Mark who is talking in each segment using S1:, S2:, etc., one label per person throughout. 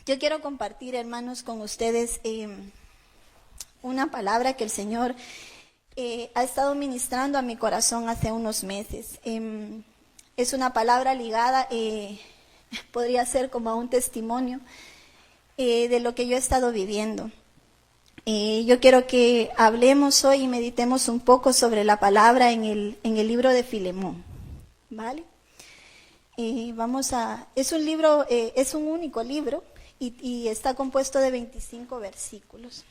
S1: Yo quiero compartir, hermanos, con ustedes una palabra que el Señor ha estado ministrando a mi corazón hace unos meses. Es una palabra ligada, podría ser como a un testimonio de lo que yo he estado viviendo. Yo quiero que hablemos hoy y meditemos un poco sobre la palabra en el libro de Filemón, ¿vale? Es un libro, es un único libro y está compuesto de 25 versículos.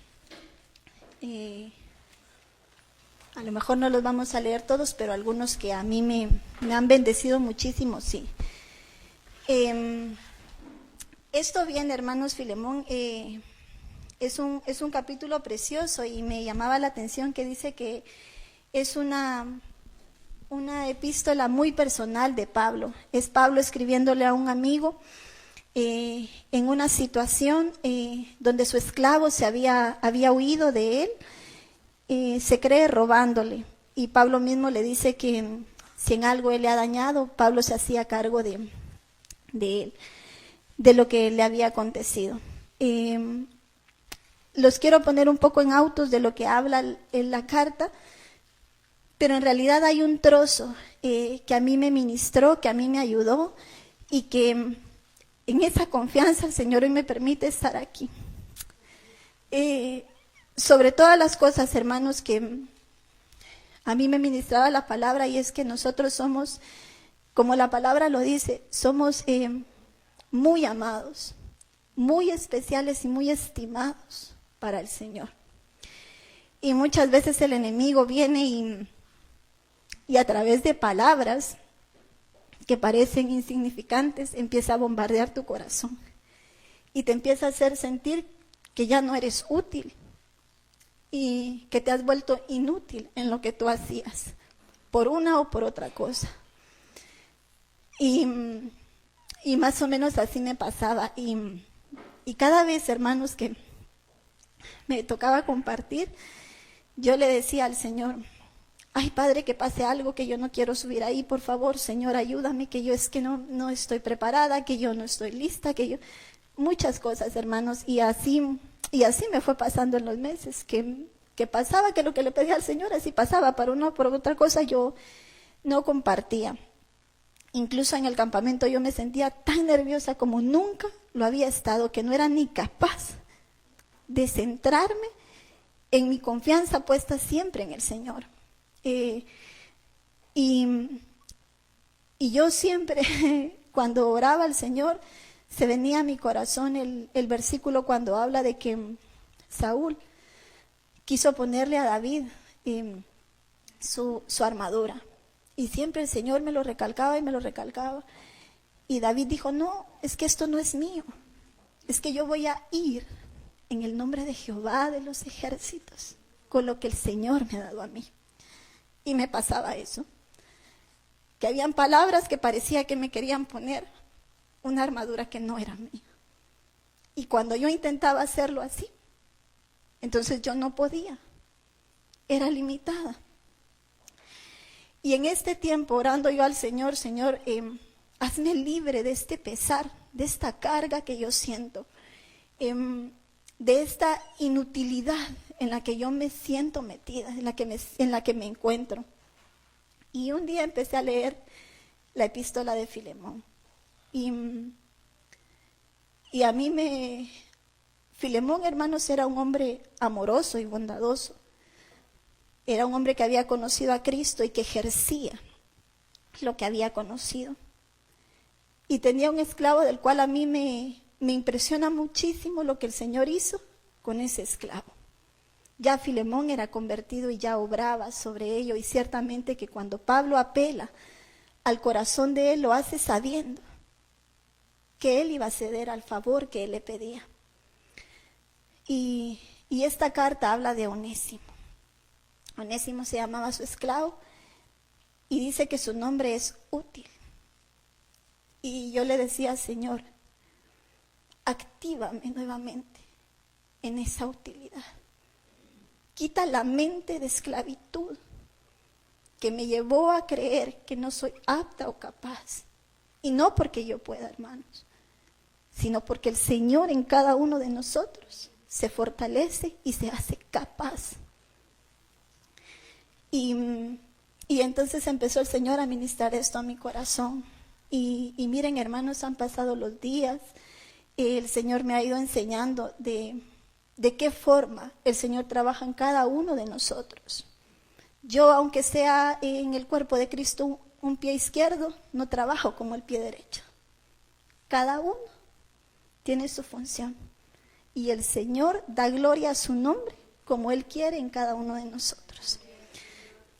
S1: A lo mejor no los vamos a leer todos, pero algunos que a mí me han bendecido muchísimo, sí. Esto viene, hermanos, Filemón, es un capítulo precioso y me llamaba la atención que dice que es una epístola muy personal de Pablo. Es Pablo escribiéndole a un amigo en una situación donde su esclavo había huido de él, se cree robándole. Y Pablo mismo le dice que si en algo él le ha dañado, Pablo se hacía cargo de él, de lo que le había acontecido. Los quiero poner un poco en autos de lo que habla en la carta, pero en realidad hay un trozo que a mí me ministró, que a mí me ayudó y que en esa confianza el Señor hoy me permite estar aquí. Sobre todas las cosas, hermanos, que a mí me ministraba la palabra, y es que nosotros somos, como la palabra lo dice, somos muy amados, muy especiales y muy estimados para el Señor. Y muchas veces el enemigo viene y a través de palabras que parecen insignificantes empieza a bombardear tu corazón y te empieza a hacer sentir que ya no eres útil y que te has vuelto inútil en lo que tú hacías, por una o por otra cosa. Y más o menos así me pasaba. Y cada vez, hermanos, que me tocaba compartir, yo le decía al Señor: ay, Padre, que pase algo, que yo no quiero subir ahí, por favor, Señor, ayúdame, que yo es que no estoy preparada, que yo no estoy lista, muchas cosas, hermanos, y así me fue pasando en los meses, que pasaba, que lo que le pedía al Señor así pasaba, para una o por otra cosa yo no compartía. Incluso en el campamento yo me sentía tan nerviosa como nunca lo había estado, que no era ni capaz de centrarme en mi confianza puesta siempre en el Señor. Y yo siempre, cuando oraba al Señor, se venía a mi corazón el versículo cuando habla de que Saúl quiso ponerle a David su armadura. Y siempre el Señor me lo recalcaba y me lo recalcaba. Y David dijo: no, es que esto no es mío. Es que yo voy a ir en el nombre de Jehová de los ejércitos, con lo que el Señor me ha dado a mí. Y me pasaba eso, que habían palabras que parecía que me querían poner una armadura que no era mía. Y cuando yo intentaba hacerlo así, entonces yo no podía, era limitada. Y en este tiempo, orando yo al Señor: Señor, hazme libre de este pesar, de esta carga que yo siento, de esta inutilidad en la que yo me siento metida, en la que me encuentro. Y un día empecé a leer la epístola de Filemón. Y a mí Filemón, hermanos, era un hombre amoroso y bondadoso. Era un hombre que había conocido a Cristo y que ejercía lo que había conocido. Y tenía un esclavo del cual a mí me impresiona muchísimo lo que el Señor hizo con ese esclavo. Ya Filemón era convertido y ya obraba sobre ello, y ciertamente que cuando Pablo apela al corazón de él, lo hace sabiendo que él iba a ceder al favor que él le pedía. Y esta carta habla de Onésimo. Onésimo se llamaba su esclavo y dice que su nombre es útil. Y yo le decía: Señor, actívame nuevamente en esa utilidad. Quita la mente de esclavitud que me llevó a creer que no soy apta o capaz. Y no porque yo pueda, hermanos, sino porque el Señor en cada uno de nosotros se fortalece y se hace capaz. Y entonces empezó el Señor a ministrar esto a mi corazón. Y miren, hermanos, han pasado los días. El Señor me ha ido enseñando de qué forma el Señor trabaja en cada uno de nosotros. Yo, aunque sea en el cuerpo de Cristo un pie izquierdo, no trabajo como el pie derecho. Cada uno tiene su función. Y el Señor da gloria a su nombre como Él quiere en cada uno de nosotros.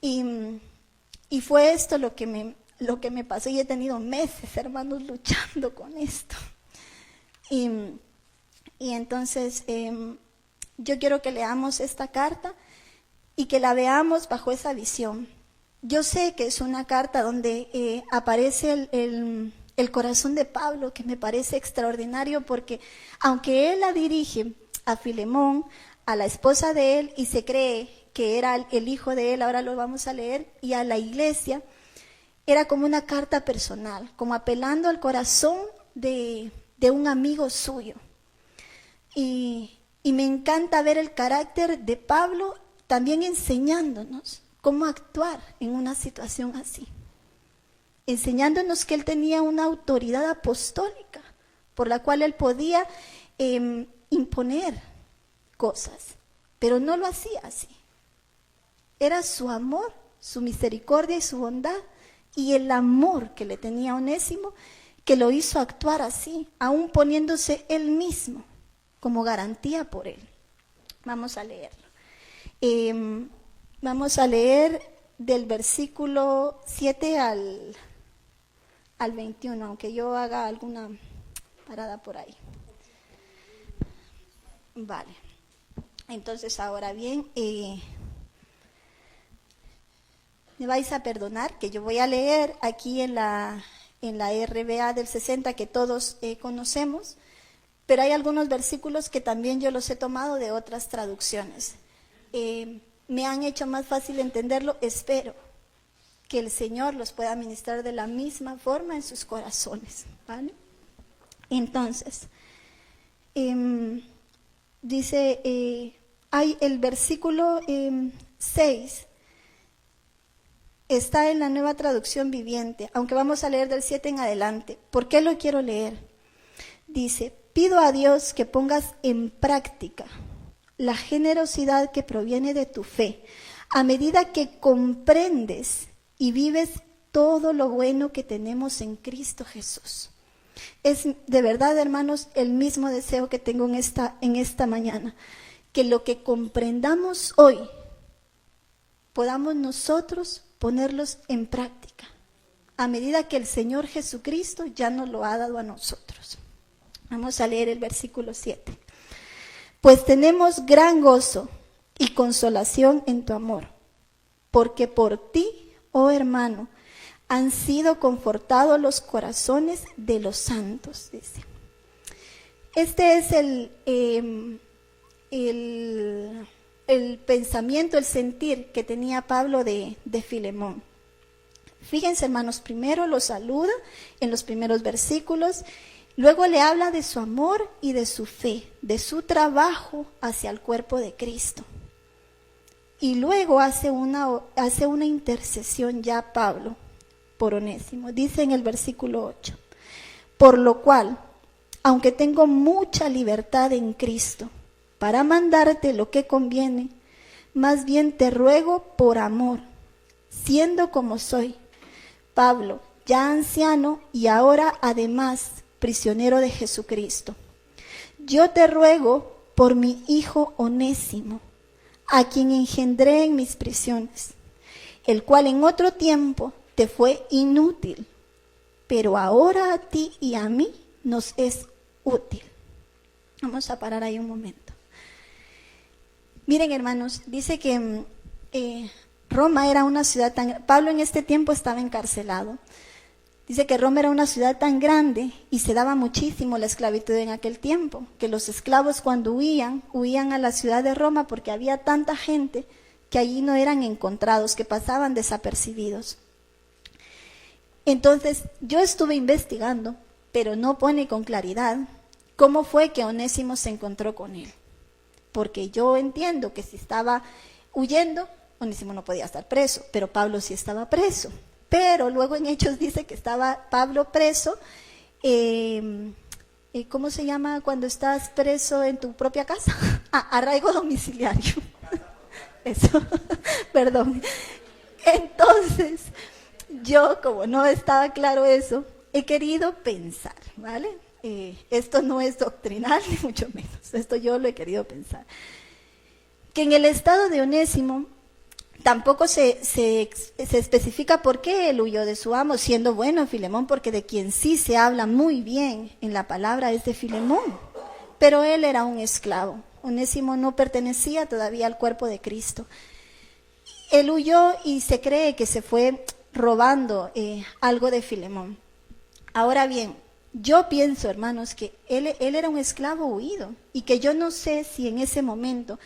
S1: Y fue esto lo que me pasó. Y he tenido meses, hermanos, luchando con esto. Y entonces yo quiero que leamos esta carta y que la veamos bajo esa visión. Yo sé que es una carta donde aparece el corazón de Pablo, que me parece extraordinario, porque aunque él la dirige a Filemón, a la esposa de él, y se cree que era el hijo de él, ahora lo vamos a leer, y a la iglesia, era como una carta personal, como apelando al corazón de un amigo suyo. Y me encanta ver el carácter de Pablo también enseñándonos cómo actuar en una situación así. Enseñándonos que él tenía una autoridad apostólica por la cual él podía imponer cosas, pero no lo hacía así. Era su amor, su misericordia y su bondad y el amor que le tenía a Onésimo que lo hizo actuar así, aún poniéndose él mismo como garantía por él. Vamos a leerlo. Vamos a leer del versículo 7 al 21, aunque yo haga alguna parada por ahí. Vale. Entonces, ahora bien, me vais a perdonar que yo voy a leer aquí en la RBA del 60 que todos conocemos, pero hay algunos versículos que también yo los he tomado de otras traducciones. Me han hecho más fácil entenderlo, espero que el Señor los pueda ministrar de la misma forma en sus corazones, ¿vale? Entonces, dice, hay el versículo 6, está en la Nueva Traducción Viviente, aunque vamos a leer del 7 en adelante. ¿Por qué lo quiero leer? Dice, pido a Dios que pongas en práctica la generosidad que proviene de tu fe, a medida que comprendes y vives todo lo bueno que tenemos en Cristo Jesús. Es de verdad, hermanos, el mismo deseo que tengo en esta mañana, que lo que comprendamos hoy podamos nosotros ponerlos en práctica, a medida que el Señor Jesucristo ya nos lo ha dado a nosotros. Vamos a leer el versículo 7. Pues tenemos gran gozo y consolación en tu amor, porque por ti, oh hermano, han sido confortados los corazones de los santos, dice. Este es el pensamiento, el sentir que tenía Pablo de Filemón. Fíjense, hermanos, primero lo saluda en los primeros versículos, luego le habla de su amor y de su fe, de su trabajo hacia el cuerpo de Cristo. Y luego hace una intercesión ya Pablo por Onésimo. Dice en el versículo 8, por lo cual, aunque tengo mucha libertad en Cristo para mandarte lo que conviene, más bien te ruego por amor, siendo como soy, Pablo, ya anciano y ahora además prisionero de Jesucristo. Yo te ruego por mi hijo Onésimo, a quien engendré en mis prisiones, el cual en otro tiempo te fue inútil, pero ahora a ti y a mí nos es útil. Vamos a parar ahí un momento. Miren, hermanos, dice que Roma era una ciudad tan... Pablo en este tiempo estaba encarcelado. Dice que Roma era una ciudad tan grande y se daba muchísimo la esclavitud en aquel tiempo, que los esclavos cuando huían a la ciudad de Roma porque había tanta gente que allí no eran encontrados, que pasaban desapercibidos. Entonces, yo estuve investigando, pero no pone con claridad ¿cómo fue que Onésimo se encontró con él? Porque yo entiendo que si estaba huyendo, Onésimo no podía estar preso, pero Pablo sí estaba preso. Pero luego en Hechos dice que estaba Pablo preso. ¿Cómo se llama cuando estás preso en tu propia casa? Arraigo domiciliario. Eso, perdón. Entonces, yo, como no estaba claro eso, he querido pensar, ¿vale? Esto no es doctrinal, ni mucho menos. Esto yo lo he querido pensar. Que en el estado de Onésimo tampoco se especifica por qué él huyó de su amo, siendo bueno Filemón, porque de quien sí se habla muy bien en la palabra es de Filemón. Pero él era un esclavo. Onésimo no pertenecía todavía al cuerpo de Cristo. Él huyó y se cree que se fue robando algo de Filemón. Ahora bien, yo pienso, hermanos, que él era un esclavo huido y que yo no sé si en ese momento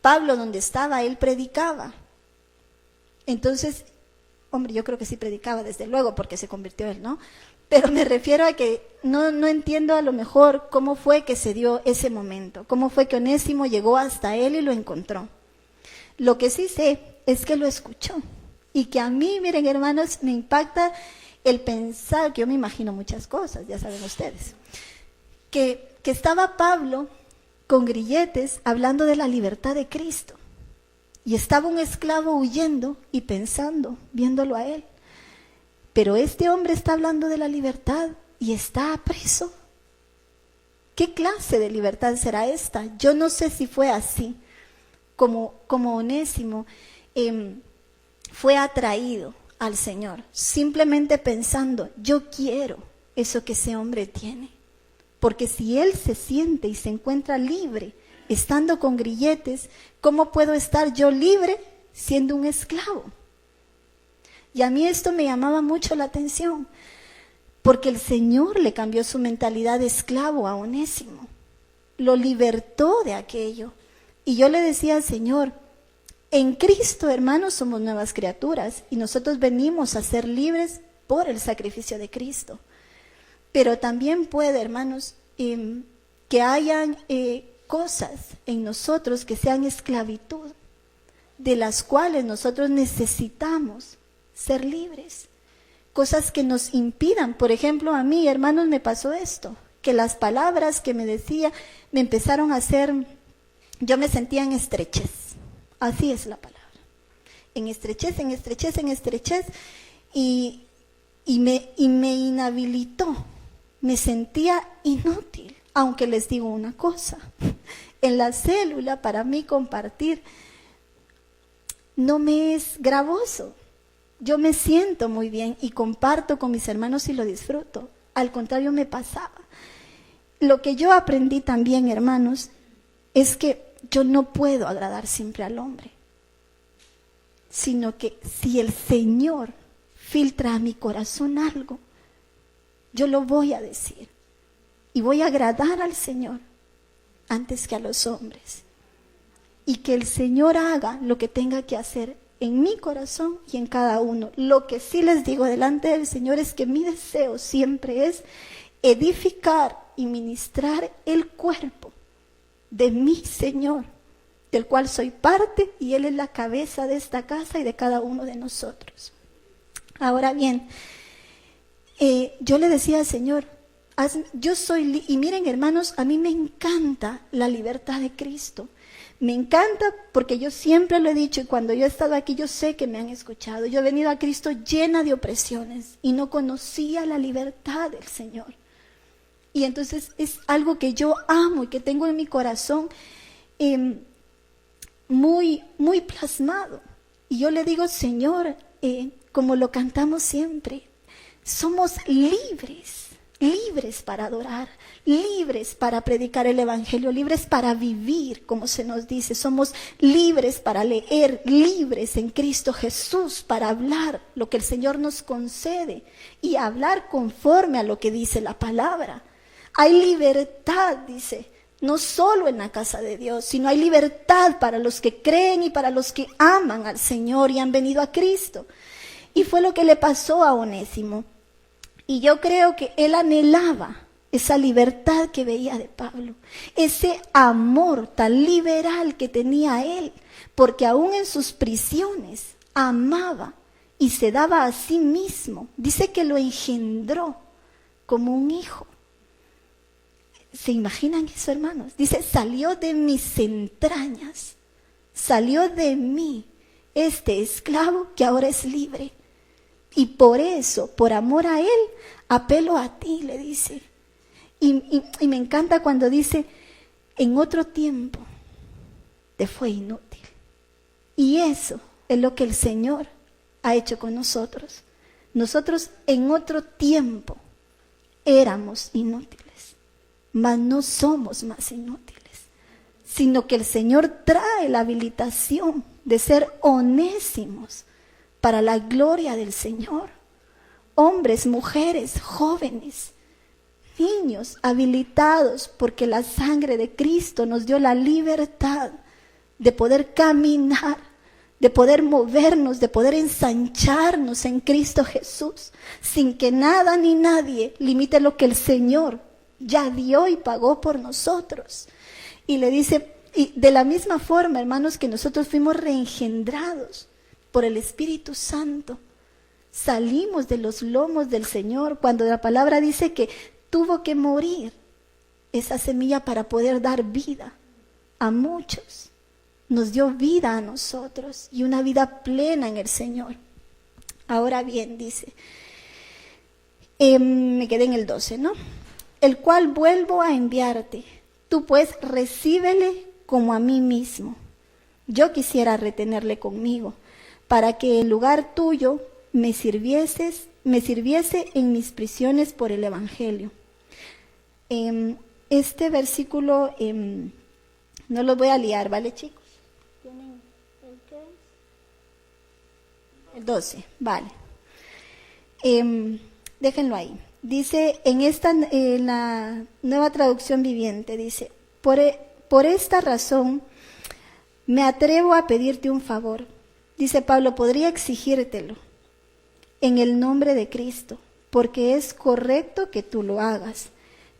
S1: Pablo, donde estaba, él predicaba. Entonces, hombre, yo creo que sí predicaba, desde luego, porque se convirtió él, ¿no? Pero me refiero a que no entiendo a lo mejor cómo fue que se dio ese momento, cómo fue que Onésimo llegó hasta él y lo encontró. Lo que sí sé es que lo escuchó y que a mí, miren hermanos, me impacta el pensar, que yo me imagino muchas cosas, ya saben ustedes, que estaba Pablo con grilletes hablando de la libertad de Cristo y estaba un esclavo huyendo y pensando, viéndolo a él. Pero este hombre está hablando de la libertad y está preso. ¿Qué clase de libertad será esta? Yo no sé si fue así, como Onésimo fue atraído al Señor, simplemente pensando, yo quiero eso que ese hombre tiene. Porque si él se siente y se encuentra libre, estando con grilletes, ¿cómo puedo estar yo libre siendo un esclavo? Y a mí esto me llamaba mucho la atención, porque el Señor le cambió su mentalidad de esclavo a Onésimo, lo libertó de aquello. Y yo le decía al Señor, en Cristo, hermanos, somos nuevas criaturas y nosotros venimos a ser libres por el sacrificio de Cristo. Pero también puede, hermanos, que hayan cosas en nosotros que sean esclavitud, de las cuales nosotros necesitamos ser libres. Cosas que nos impidan. Por ejemplo, a mí, hermanos, me pasó esto, que las palabras que me decía me empezaron a hacer, yo me sentía en estrechez. Así es la palabra. En estrechez, en estrechez, en estrechez. Y me inhabilitó. Me sentía inútil. Aunque les digo una cosa. En la célula, para mí compartir no me es gravoso. Yo me siento muy bien y comparto con mis hermanos y lo disfruto. Al contrario, me pasaba. Lo que yo aprendí también, hermanos, es que yo no puedo agradar siempre al hombre, sino que si el Señor filtra a mi corazón algo, yo lo voy a decir y voy a agradar al Señor antes que a los hombres. Y que el Señor haga lo que tenga que hacer en mi corazón y en cada uno. Lo que sí les digo delante del Señor es que mi deseo siempre es edificar y ministrar el cuerpo de mi Señor, del cual soy parte y Él es la cabeza de esta casa y de cada uno de nosotros. Ahora bien, yo le decía al Señor, yo soy, y miren hermanos, a mí me encanta la libertad de Cristo. Me encanta porque yo siempre lo he dicho y cuando yo he estado aquí yo sé que me han escuchado. Yo he venido a Cristo llena de opresiones y no conocía la libertad del Señor. Y entonces es algo que yo amo y que tengo en mi corazón muy, muy plasmado. Y yo le digo, Señor, como lo cantamos siempre, somos libres, libres para adorar, libres para predicar el Evangelio, libres para vivir, como se nos dice. Somos libres para leer, libres en Cristo Jesús para hablar lo que el Señor nos concede y hablar conforme a lo que dice la palabra. Hay libertad, dice, no solo en la casa de Dios, sino hay libertad para los que creen y para los que aman al Señor y han venido a Cristo. Y fue lo que le pasó a Onésimo. Y yo creo que él anhelaba esa libertad que veía de Pablo, ese amor tan liberal que tenía él, porque aún en sus prisiones amaba y se daba a sí mismo. Dice que lo engendró como un hijo. ¿Se imaginan eso, hermanos? Dice, salió de mis entrañas, salió de mí este esclavo que ahora es libre. Y por eso, por amor a él, apelo a ti, le dice. Y me encanta cuando dice, en otro tiempo te fue inútil. Y eso es lo que el Señor ha hecho con nosotros. Nosotros en otro tiempo éramos inútiles, mas no somos más inútiles, sino que el Señor trae la habilitación de ser onésimos para la gloria del Señor. Hombres, mujeres, jóvenes, niños habilitados porque la sangre de Cristo nos dio la libertad de poder caminar, de poder movernos, de poder ensancharnos en Cristo Jesús, sin que nada ni nadie limite lo que el Señor ya dio y pagó por nosotros. Y le dice, y de la misma forma, hermanos, que nosotros fuimos reengendrados por el Espíritu Santo, salimos de los lomos del Señor, cuando la palabra dice que tuvo que morir esa semilla para poder dar vida a muchos. Nos dio vida a nosotros y una vida plena en el Señor. Ahora bien, dice, me quedé en el 12, ¿no? El cual vuelvo a enviarte. Tú pues recíbele como a mí mismo. Yo quisiera retenerle conmigo, para que en lugar tuyo me sirviese en mis prisiones por el Evangelio. Este versículo no lo voy a liar, ¿vale, chicos? ¿Tienen el qué? El 12, vale. Déjenlo ahí. Dice, en la Nueva Traducción Viviente, dice, por esta razón me atrevo a pedirte un favor. Dice Pablo, podría exigírtelo en el nombre de Cristo, porque es correcto que tú lo hagas.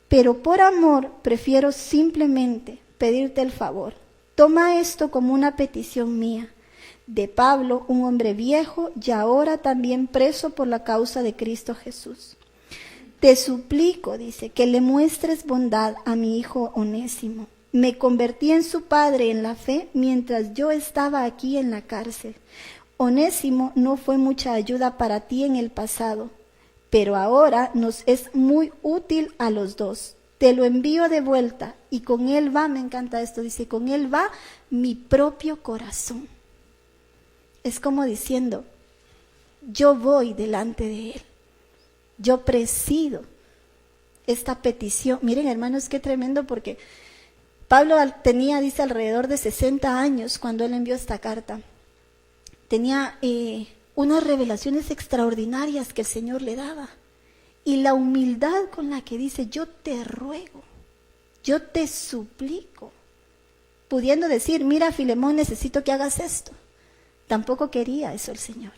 S1: Pero por amor prefiero simplemente pedirte el favor. Toma esto como una petición mía, de Pablo, un hombre viejo y ahora también preso por la causa de Cristo Jesús. Te suplico, dice, que le muestres bondad a mi hijo Onésimo. Me convertí en su padre en la fe mientras yo estaba aquí en la cárcel. Onésimo no fue mucha ayuda para ti en el pasado, pero ahora nos es muy útil a los dos. Te lo envío de vuelta y con él va, me encanta esto, dice, con él va mi propio corazón. Es como diciendo, yo voy delante de él, yo presido esta petición. Miren, hermanos, qué tremendo, porque Pablo tenía, dice, alrededor de 60 años cuando él envió esta carta. Tenía unas revelaciones extraordinarias que el Señor le daba. Y la humildad con la que dice, yo te ruego, yo te suplico, pudiendo decir, mira, Filemón, necesito que hagas esto. Tampoco quería eso el Señor.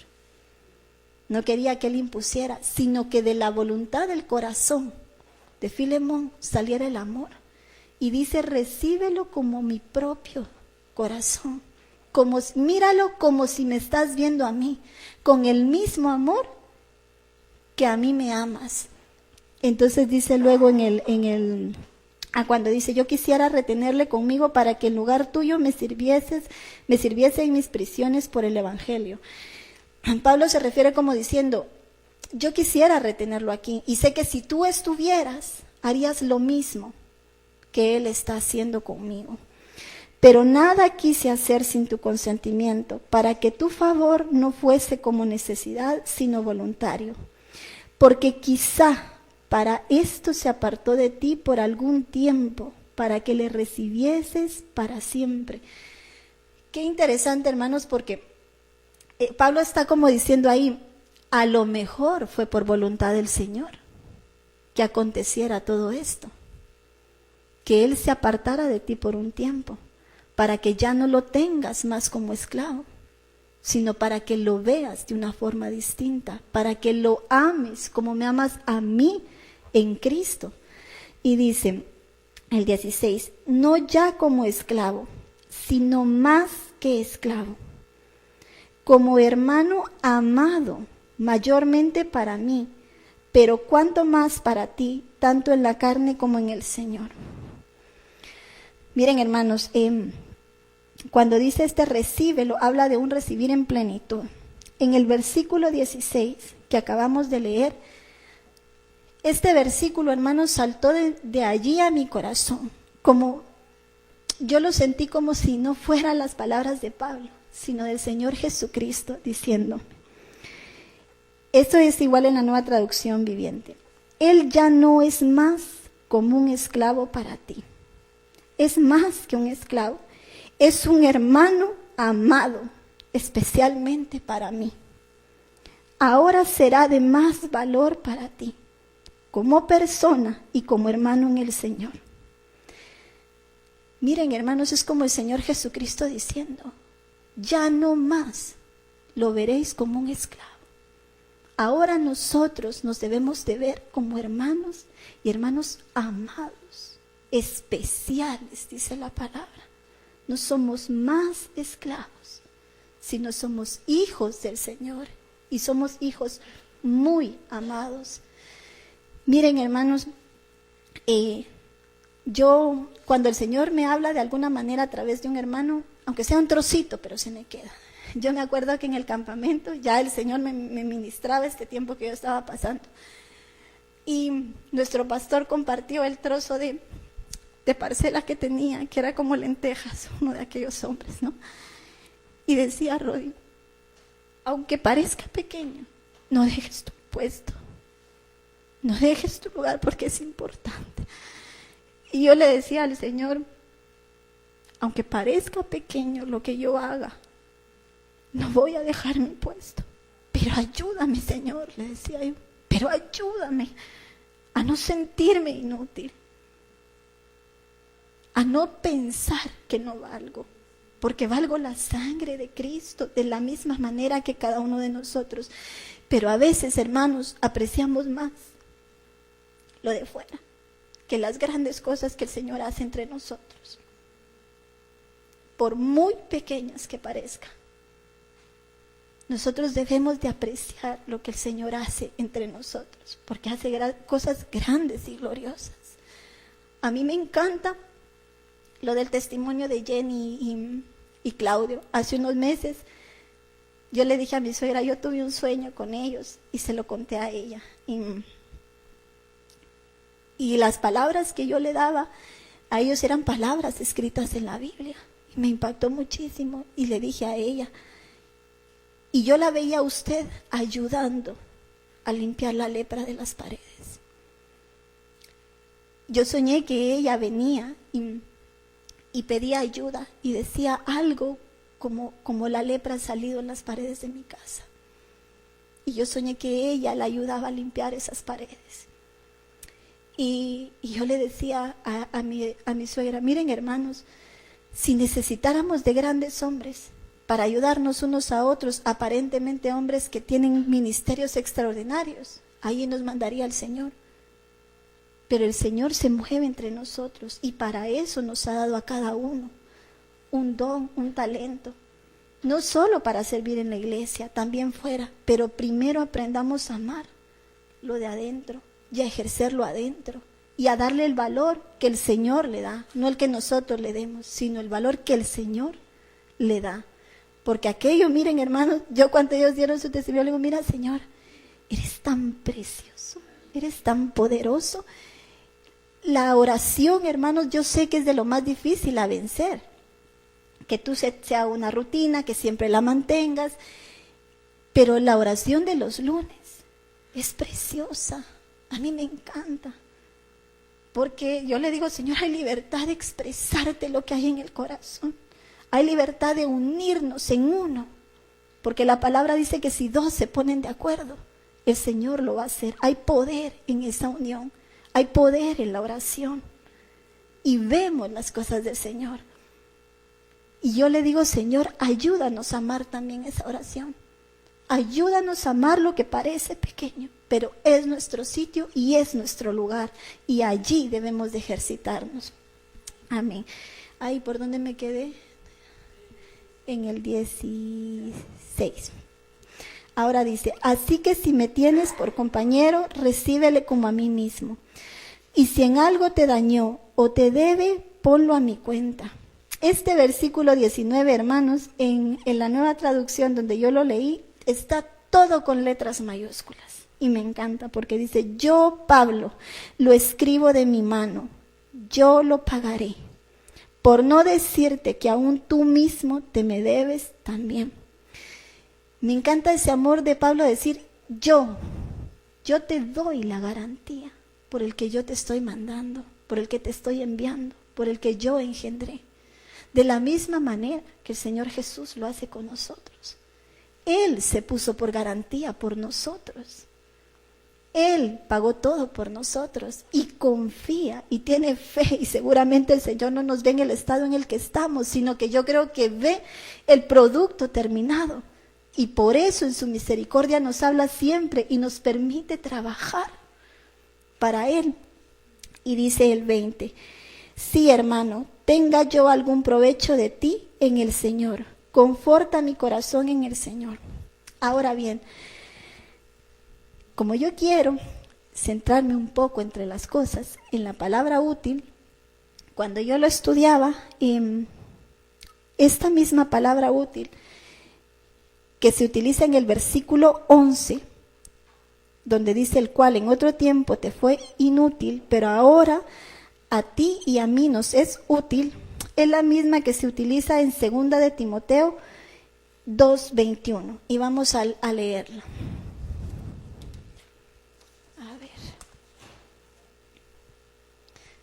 S1: No quería que él impusiera, sino que de la voluntad del corazón de Filemón saliera el amor. Y dice, recíbelo como mi propio corazón. Míralo como si me estás viendo a mí, con el mismo amor que a mí me amas. Entonces dice luego cuando dice, yo quisiera retenerle conmigo para que en lugar tuyo me sirviese en mis prisiones por el Evangelio. Pablo se refiere como diciendo, yo quisiera retenerlo aquí y sé que si tú estuvieras, harías lo mismo que él está haciendo conmigo. Pero nada quise hacer sin tu consentimiento, para que tu favor no fuese como necesidad, sino voluntario. Porque quizá para esto se apartó de ti por algún tiempo, para que le recibieses para siempre. Qué interesante, hermanos, porque Pablo está como diciendo ahí, a lo mejor fue por voluntad del Señor que aconteciera todo esto, que Él se apartara de ti por un tiempo, para que ya no lo tengas más como esclavo, sino para que lo veas de una forma distinta, para que lo ames como me amas a mí en Cristo. Y dice el 16, no ya como esclavo, sino más que esclavo, como hermano amado, mayormente para mí, pero cuánto más para ti, tanto en la carne como en el Señor. Miren, hermanos, cuando dice recíbelo, habla de un recibir en plenitud. En el versículo 16 que acabamos de leer, este versículo, hermanos, saltó de allí a mi corazón, como yo lo sentí como si no fueran las palabras de Pablo, sino del Señor Jesucristo diciendo, esto es igual en la Nueva Traducción Viviente, Él ya no es más como un esclavo para ti, es más que un esclavo, es un hermano amado, especialmente para mí. Ahora será de más valor para ti, como persona y como hermano en el Señor. Miren, hermanos, es como el Señor Jesucristo diciendo, ya no más lo veréis como un esclavo. Ahora nosotros nos debemos de ver como hermanos y hermanos amados, especiales, dice la palabra. No somos más esclavos, sino somos hijos del Señor y somos hijos muy amados. Miren, hermanos, yo cuando el Señor me habla de alguna manera a través de un hermano, aunque sea un trocito, pero se me queda. Yo me acuerdo que en el campamento ya el Señor me ministraba este tiempo que yo estaba pasando. Y nuestro pastor compartió el trozo de parcela que tenía, que era como lentejas, uno de aquellos hombres, ¿no? Y decía, Rodi, aunque parezca pequeño, no dejes tu puesto, no dejes tu lugar porque es importante. Y yo le decía al Señor, aunque parezca pequeño lo que yo haga, no voy a dejar mi puesto, pero ayúdame, Señor, le decía yo, pero ayúdame a no sentirme inútil, a no pensar que no valgo, porque valgo la sangre de Cristo de la misma manera que cada uno de nosotros. Pero a veces, hermanos, apreciamos más lo de fuera que las grandes cosas que el Señor hace entre nosotros, por muy pequeñas que parezcan. Nosotros debemos de apreciar lo que el Señor hace entre nosotros, porque hace cosas grandes y gloriosas. A mí me encanta lo del testimonio de Jenny y Claudio. Hace unos meses yo le dije a mi suegra, yo tuve un sueño con ellos y se lo conté a ella. Y las palabras que yo le daba a ellos eran palabras escritas en la Biblia. Y me impactó muchísimo y le dije a ella, y yo la veía a usted ayudando a limpiar la lepra de las paredes. Yo soñé que ella venía y pedía ayuda y decía algo como la lepra ha salido en las paredes de mi casa. Y yo soñé que ella la ayudaba a limpiar esas paredes. Y yo le decía a mi suegra, miren, hermanos, si necesitáramos de grandes hombres para ayudarnos unos a otros, aparentemente hombres que tienen ministerios extraordinarios, ahí nos mandaría el Señor. Pero el Señor se mueve entre nosotros y para eso nos ha dado a cada uno un don, un talento. No solo para servir en la iglesia, también fuera, pero primero aprendamos a amar lo de adentro y a ejercerlo adentro y a darle el valor que el Señor le da, no el que nosotros le demos, sino el valor que el Señor le da. Porque aquello, miren, hermanos, yo cuando ellos dieron su testimonio, le digo, mira, Señor, eres tan precioso, eres tan poderoso. La oración, hermanos, yo sé que es de lo más difícil a vencer. Que tú sea una rutina, que siempre la mantengas. Pero la oración de los lunes es preciosa. A mí me encanta. Porque yo le digo, Señor, hay libertad de expresarte lo que hay en el corazón. Hay libertad de unirnos en uno. Porque la palabra dice que si dos se ponen de acuerdo, el Señor lo va a hacer. Hay poder en esa unión. Hay poder en la oración. Y vemos las cosas del Señor. Y yo le digo, Señor, ayúdanos a amar también esa oración. Ayúdanos a amar lo que parece pequeño, pero es nuestro sitio y es nuestro lugar, y allí debemos de ejercitarnos. Amén. Ahí, ¿por dónde me quedé? En el 16. Ahora dice, así que si me tienes por compañero, recíbele como a mí mismo. Y si en algo te dañó o te debe, ponlo a mi cuenta. Este versículo 19, hermanos, en la Nueva Traducción donde yo lo leí, está todo con letras mayúsculas. Y me encanta porque dice, yo, Pablo, lo escribo de mi mano, yo lo pagaré. Por no decirte que aún tú mismo te me debes también. Me encanta ese amor de Pablo decir, yo te doy la garantía por el que yo te estoy mandando, por el que te estoy enviando, por el que yo engendré. De la misma manera que el Señor Jesús lo hace con nosotros. Él se puso por garantía por nosotros. Él pagó todo por nosotros y confía y tiene fe, y seguramente el Señor no nos ve en el estado en el que estamos, sino que yo creo que ve el producto terminado, y por eso en su misericordia nos habla siempre y nos permite trabajar para Él. Y dice el 20, sí, hermano, tenga yo algún provecho de ti en el Señor, conforta mi corazón en el Señor. Ahora bien, como yo quiero centrarme un poco entre las cosas, en la palabra útil, cuando yo lo estudiaba, esta misma palabra útil que se utiliza en el versículo 11, donde dice el cual en otro tiempo te fue inútil, pero ahora a ti y a mí nos es útil, es la misma que se utiliza en 2 de Timoteo 2:21. Y vamos a leerla.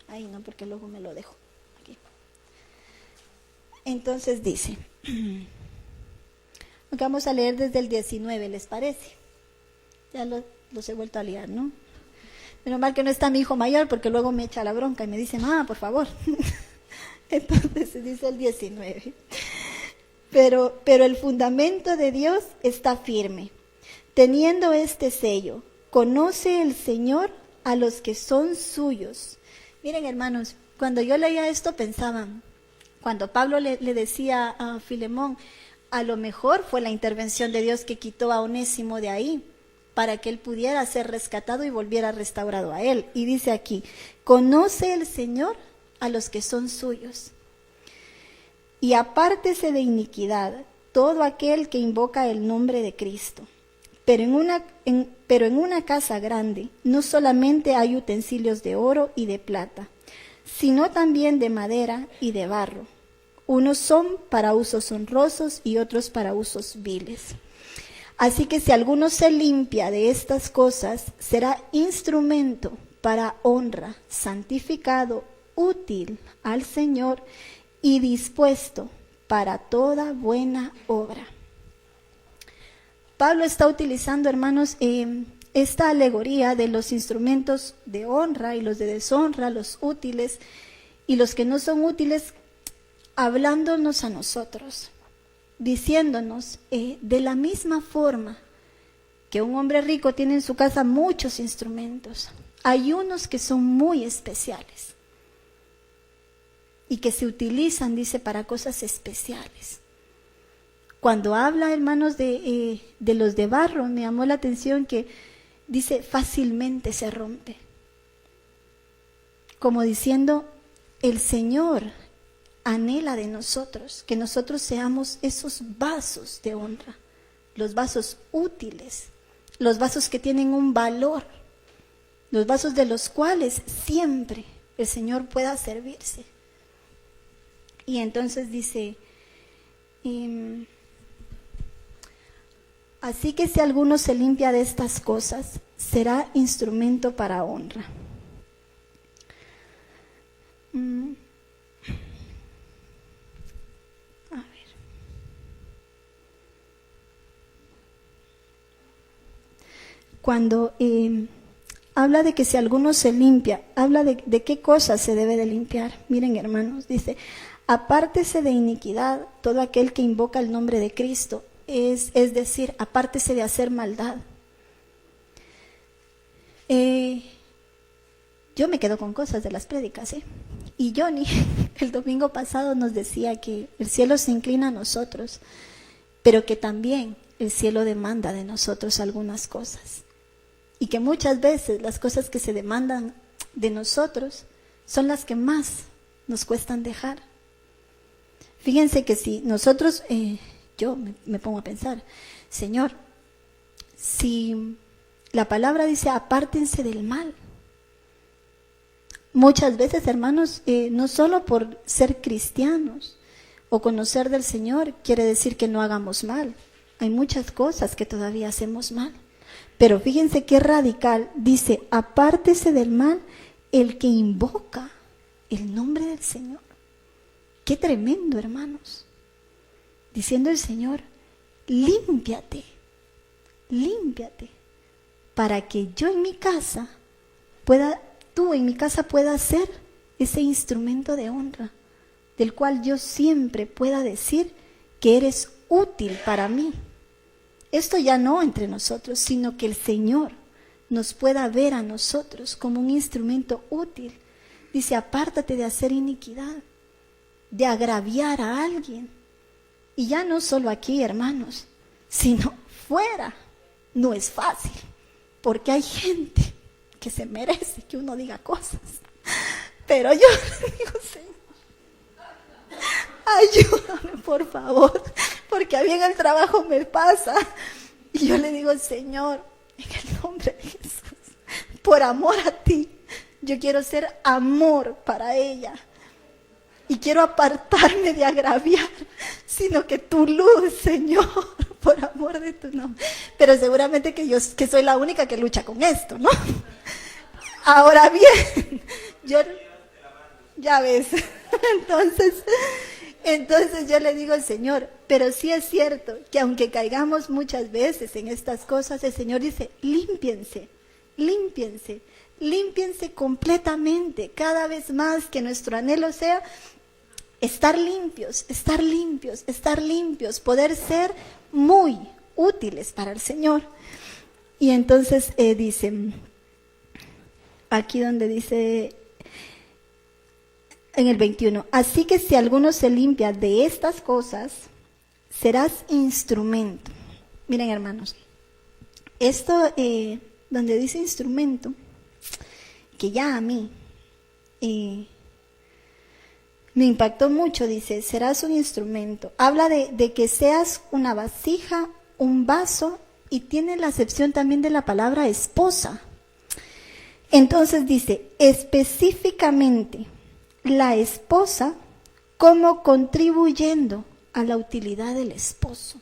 S1: Ahí no, porque luego me lo dejo. Aquí. Entonces dice, vamos a leer desde el 19, ¿les parece? Ya los he vuelto a liar, ¿no? Menos mal que no está mi hijo mayor, porque luego me echa la bronca y me dice, mamá, por favor. Entonces dice el 19. Pero el fundamento de Dios está firme. Teniendo este sello, conoce el Señor a los que son suyos. Miren, hermanos, cuando yo leía esto pensaba, cuando Pablo le decía a Filemón, a lo mejor fue la intervención de Dios que quitó a Onésimo de ahí, para que él pudiera ser rescatado y volviera restaurado a él. Y dice aquí, conoce el Señor a los que son suyos. Y apártese de iniquidad todo aquel que invoca el nombre de Cristo. Pero en una casa grande no solamente hay utensilios de oro y de plata, sino también de madera y de barro. Unos son para usos honrosos y otros para usos viles. Así que si alguno se limpia de estas cosas, será instrumento para honra, santificado, útil al Señor y dispuesto para toda buena obra. Pablo está utilizando, hermanos, esta alegoría de los instrumentos de honra y los de deshonra, los útiles y los que no son útiles, hablándonos a nosotros, diciéndonos de la misma forma que un hombre rico tiene en su casa muchos instrumentos, hay unos que son muy especiales y que se utilizan, dice, para cosas especiales. Cuando habla, hermanos, de los de barro, me llamó la atención que dice fácilmente se rompe. Como diciendo, el Señor anhela de nosotros que nosotros seamos esos vasos de honra, los vasos útiles, los vasos que tienen un valor, los vasos de los cuales siempre el Señor pueda servirse. Y entonces dice, así que si alguno se limpia de estas cosas, será instrumento para honra. A ver. Cuando habla de que si alguno se limpia, habla de qué cosas se debe de limpiar. Miren, hermanos, dice, apártese de iniquidad todo aquel que invoca el nombre de Cristo es decir, apártese de hacer maldad. Yo me quedo con cosas de las prédicas, Y Johnny, el domingo pasado nos decía que el cielo se inclina a nosotros, pero que también el cielo demanda de nosotros algunas cosas. Y que muchas veces las cosas que se demandan de nosotros son las que más nos cuestan dejar. Fíjense que si nosotros, yo me pongo a pensar, Señor, si la palabra dice apártense del mal, muchas veces, hermanos, no solo por ser cristianos o conocer del Señor quiere decir que no hagamos mal. Hay muchas cosas que todavía hacemos mal. Pero fíjense qué radical. Dice, apártese del mal el que invoca el nombre del Señor. Qué tremendo, hermanos. Diciendo el Señor, límpiate, límpiate, para que yo en mi casa tú en mi casa puedas ser ese instrumento de honra, del cual yo siempre pueda decir que eres útil para mí. Esto ya no entre nosotros, sino que el Señor nos pueda ver a nosotros como un instrumento útil. Dice, apártate de hacer iniquidad, de agraviar a alguien. Y ya no solo aquí, hermanos, sino fuera. No es fácil, porque hay gente que se merece que uno diga cosas. Pero yo le digo, Señor, ayúdame por favor, porque a mí en el trabajo me pasa. Y yo le digo, Señor, en el nombre de Jesús, por amor a ti, yo quiero ser amor para ella. Y quiero apartarme de agraviar, sino que tu luz, Señor, por amor de tu nombre. Pero seguramente que soy la única que lucha con esto, ¿no? Ahora bien, yo, ya ves, entonces yo le digo al Señor, pero sí es cierto que aunque caigamos muchas veces en estas cosas, el Señor dice, límpiense, límpiense, límpiense completamente, cada vez más que nuestro anhelo sea estar limpios, estar limpios, estar limpios, poder ser muy útiles para el Señor. Y entonces dice, aquí donde dice en el 21, así que si alguno se limpia de estas cosas, serás instrumento. Miren, hermanos, esto donde dice instrumento, que ya a mí me impactó mucho, dice, serás un instrumento. Habla de que seas una vasija, un vaso, y tiene la acepción también de la palabra esposa. Entonces dice, específicamente, la esposa como contribuyendo a la utilidad del esposo,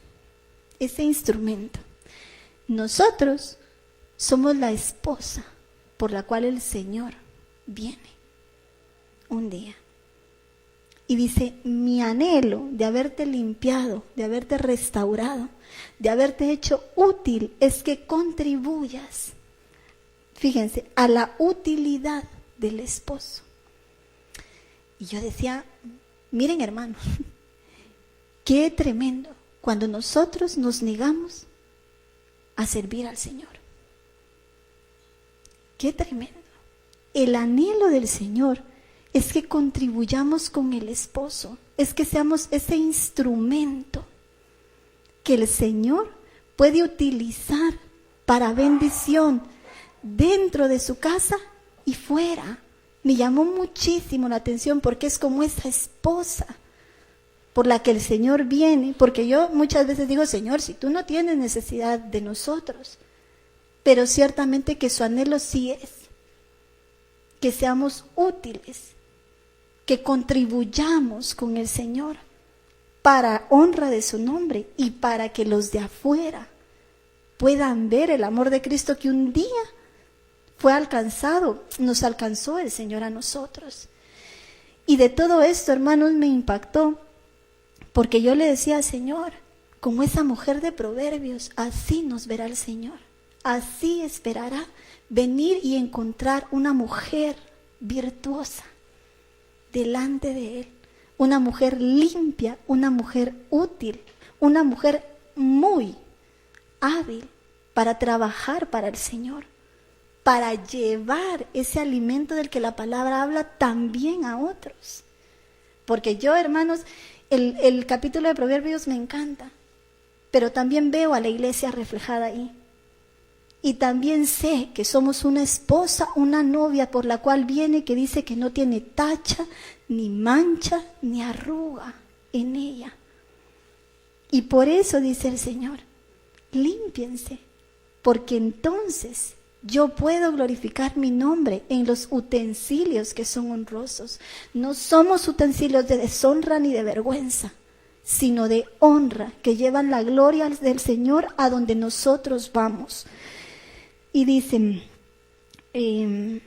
S1: ese instrumento. Nosotros somos la esposa por la cual el Señor viene un día. Y dice, mi anhelo de haberte limpiado, de haberte restaurado, de haberte hecho útil, es que contribuyas, fíjense, a la utilidad del esposo. Y yo decía, miren, hermanos, qué tremendo cuando nosotros nos negamos a servir al Señor. Qué tremendo. El anhelo del Señor es que contribuyamos con el esposo, es que seamos ese instrumento que el Señor puede utilizar para bendición dentro de su casa y fuera. Me llamó muchísimo la atención porque es como esa esposa por la que el Señor viene, porque yo muchas veces digo, Señor, si tú no tienes necesidad de nosotros, pero ciertamente que su anhelo sí es que seamos útiles, que contribuyamos con el Señor para honra de su nombre y para que los de afuera puedan ver el amor de Cristo que un día fue alcanzado, nos alcanzó el Señor a nosotros. Y de todo esto, hermanos, me impactó, porque yo le decía, Señor, como esa mujer de Proverbios, así nos verá el Señor, así esperará venir y encontrar una mujer virtuosa delante de Él, una mujer limpia, una mujer útil, una mujer muy hábil para trabajar para el Señor, para llevar ese alimento del que la palabra habla también a otros. Porque yo, hermanos, el capítulo de Proverbios me encanta, pero también veo a la iglesia reflejada ahí. Y también sé que somos una esposa, una novia por la cual viene que dice que no tiene tacha, ni mancha, ni arruga en ella. Y por eso dice el Señor, límpiense, porque entonces yo puedo glorificar mi nombre en los utensilios que son honrosos. No somos utensilios de deshonra ni de vergüenza, sino de honra, que llevan la gloria del Señor a donde nosotros vamos. Y dicen, y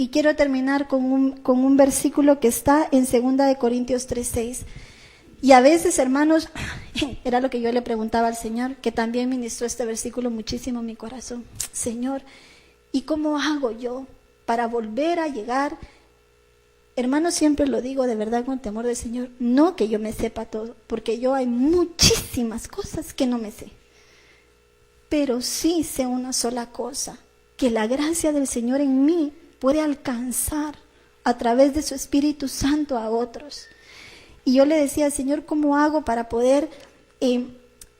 S1: quiero terminar con un versículo que está en 2 Corintios 3:6. Y a veces, hermanos, era lo que yo le preguntaba al Señor, que también ministró este versículo muchísimo en mi corazón. Señor, ¿y cómo hago yo para volver a llegar? Hermanos, siempre lo digo de verdad con temor del Señor, no que yo me sepa todo, porque yo hay muchísimas cosas que no me sé. Pero sí sé una sola cosa, que la gracia del Señor en mí puede alcanzar a través de su Espíritu Santo a otros. Y yo le decía, Señor, ¿cómo hago para poder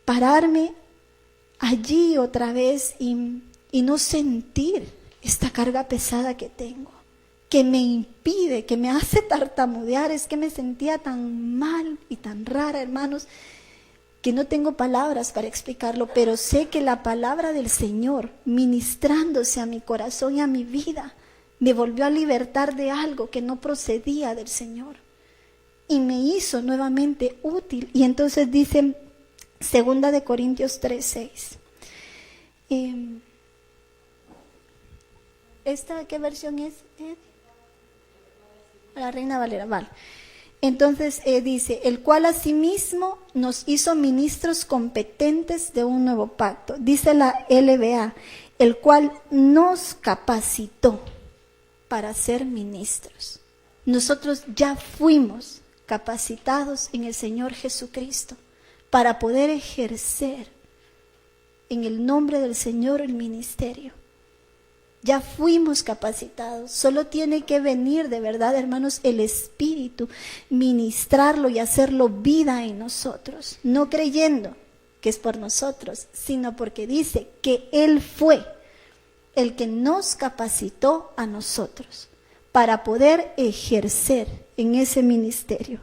S1: pararme allí otra vez y no sentir esta carga pesada que tengo, que me impide, que me hace tartamudear? Es que me sentía tan mal y tan rara, hermanos, que no tengo palabras para explicarlo, pero sé que la palabra del Señor, ministrándose a mi corazón y a mi vida, me volvió a libertar de algo que no procedía del Señor. Y me hizo nuevamente útil. Y entonces dice 2 Corintios 3:6. ¿Esta qué versión es? La Reina Valera, vale. Entonces dice, el cual asimismo nos hizo ministros competentes de un nuevo pacto. Dice la LBA, el cual nos capacitó para ser ministros. Nosotros ya fuimos capacitados en el Señor Jesucristo para poder ejercer en el nombre del Señor el ministerio. Ya fuimos capacitados, solo tiene que venir de verdad, hermanos, el Espíritu, ministrarlo y hacerlo vida en nosotros, no creyendo que es por nosotros, sino porque dice que Él fue el que nos capacitó a nosotros para poder ejercer en ese ministerio.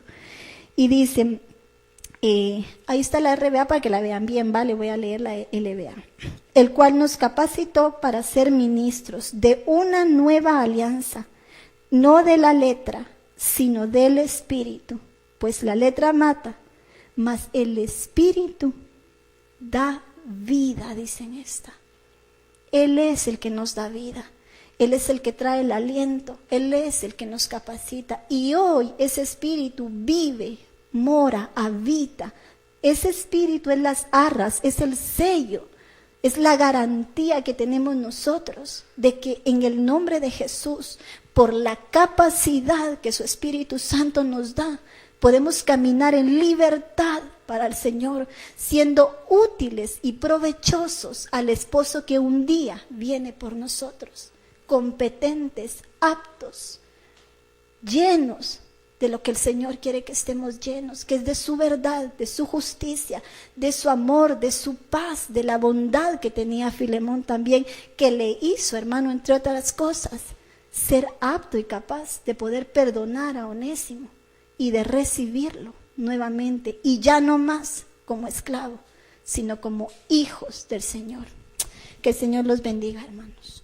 S1: Y dice, ahí está la RBA para que la vean bien, vale, voy a leer la LBA. El cual nos capacitó para ser ministros de una nueva alianza, no de la letra, sino del Espíritu, pues la letra mata, mas el Espíritu da vida, dicen esta. Él es el que nos da vida, Él es el que trae el aliento, Él es el que nos capacita. Y hoy ese Espíritu vive, mora, habita. Ese Espíritu es las arras, es el sello. Es la garantía que tenemos nosotros de que en el nombre de Jesús, por la capacidad que su Espíritu Santo nos da, podemos caminar en libertad para el Señor, siendo útiles y provechosos al esposo que un día viene por nosotros, competentes, aptos, llenos de lo que el Señor quiere que estemos llenos, que es de su verdad, de su justicia, de su amor, de su paz, de la bondad que tenía Filemón también, que le hizo, hermano, entre otras cosas, ser apto y capaz de poder perdonar a Onésimo y de recibirlo nuevamente, y ya no más como esclavo, sino como hijos del Señor. Que el Señor los bendiga, hermanos.